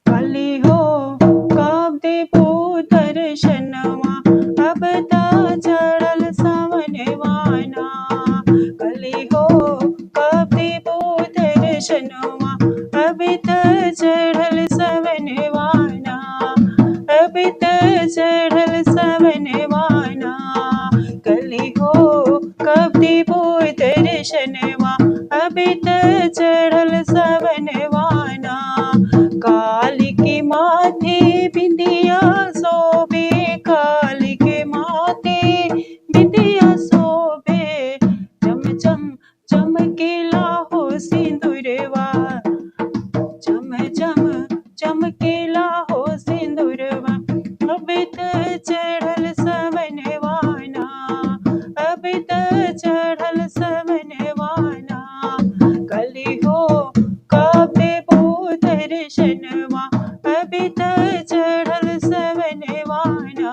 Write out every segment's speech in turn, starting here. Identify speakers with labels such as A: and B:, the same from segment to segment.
A: काली हो कब देबो दर्शनवा, अब ता चढ़ल सावनवाना। काली हो कब देबो दर्शनवा, अब ता चढ़ल सावनवाना, अब ता चढ़ल सावनवाना। काली हो कब देबो दर्शनवा, अब ता चढ़ल सावनवाना। काली के माथे बिंदिया शोभे, काली के माथे बिंदिया शोभे। चम चम चमकेला हो सिंदूरवा, चम चम चमकेला हो सिंदूरवा। अब त चढ़ल सावनवाना, अब त चढ़ल सावनवाना। काली हो कब देबो दर्शनवा, अब त चढ़ल सावनवाना,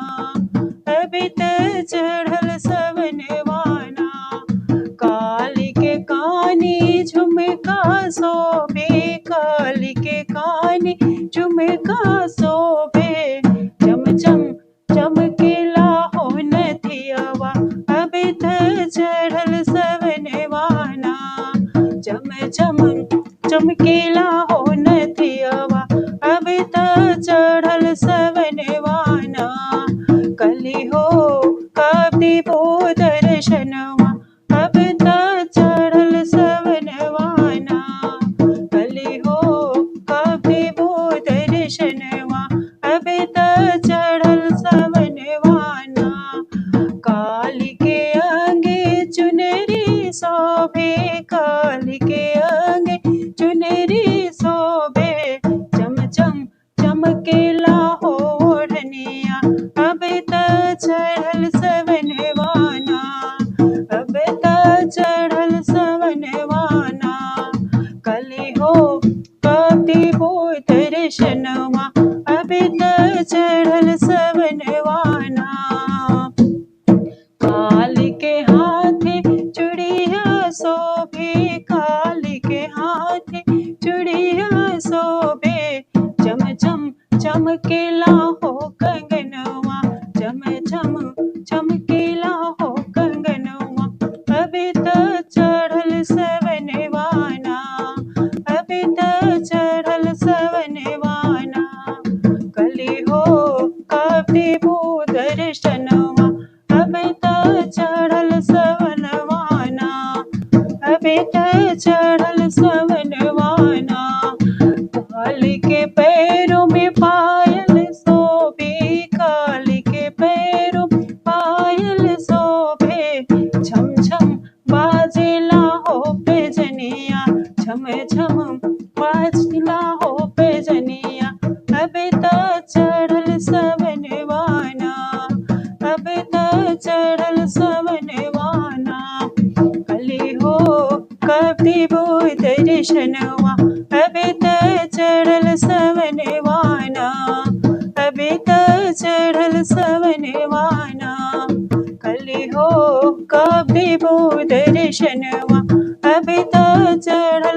A: अब त चढ़ल सावनवाना। काली के कानी झुमका शोभे, काली के कानी झुमका शोभे। चम चम चमकेला हो नथियावा, अब त चढ़ल सावनवाना। चम चम चमकेला हो नथियावा, अब त चढ़ल सावनवाना। काली हो कब देबो दर्शनवा, अब त चढ़ल सावनवाना। काली हो कब देबो दर्शनवा, अब त चढ़ल सावनवाना। काली के अंगे चुनरी शोभे, काली के अंगे चुनरी शोभे। चम चम चमकेला हो ओढ़निया, अब त चढ़ल सावनवाना, अब त चढ़ल सावनवाना। काली हो कब देबो दर्शनवा, अब त चढ़ल सावनवाना। काली के हाथे चूड़िया शोभे, काली के हाथे चूड़िया शोभे। चम चम चमकेला हो कंगनवा, चम चम चमकेला हो कंगनवा। अब त चढ़ल सावनवाना, अब त चढ़ल सावनवाना। काली हो कब देबो दर्शनवा, अब त चढ़ल सावनवाना, अब त चढ़ल सावनवाना। काली के पैरों में पायल शोभे, काली के पैरों में पायल शोभे। छम छम बाजेला हो पैजनिया, छम छम बाजेला हो पैजनिया। अब त चढ़ल सावनवाना, अब त चढ़ल सावनवाना। काली हो कब देबो दर्शनवा, अब त चढ़ल सावनवाना, अब त चढ़ल सावनवाना। काली हो कब देबो दर्शनवा, अब त चढ़ल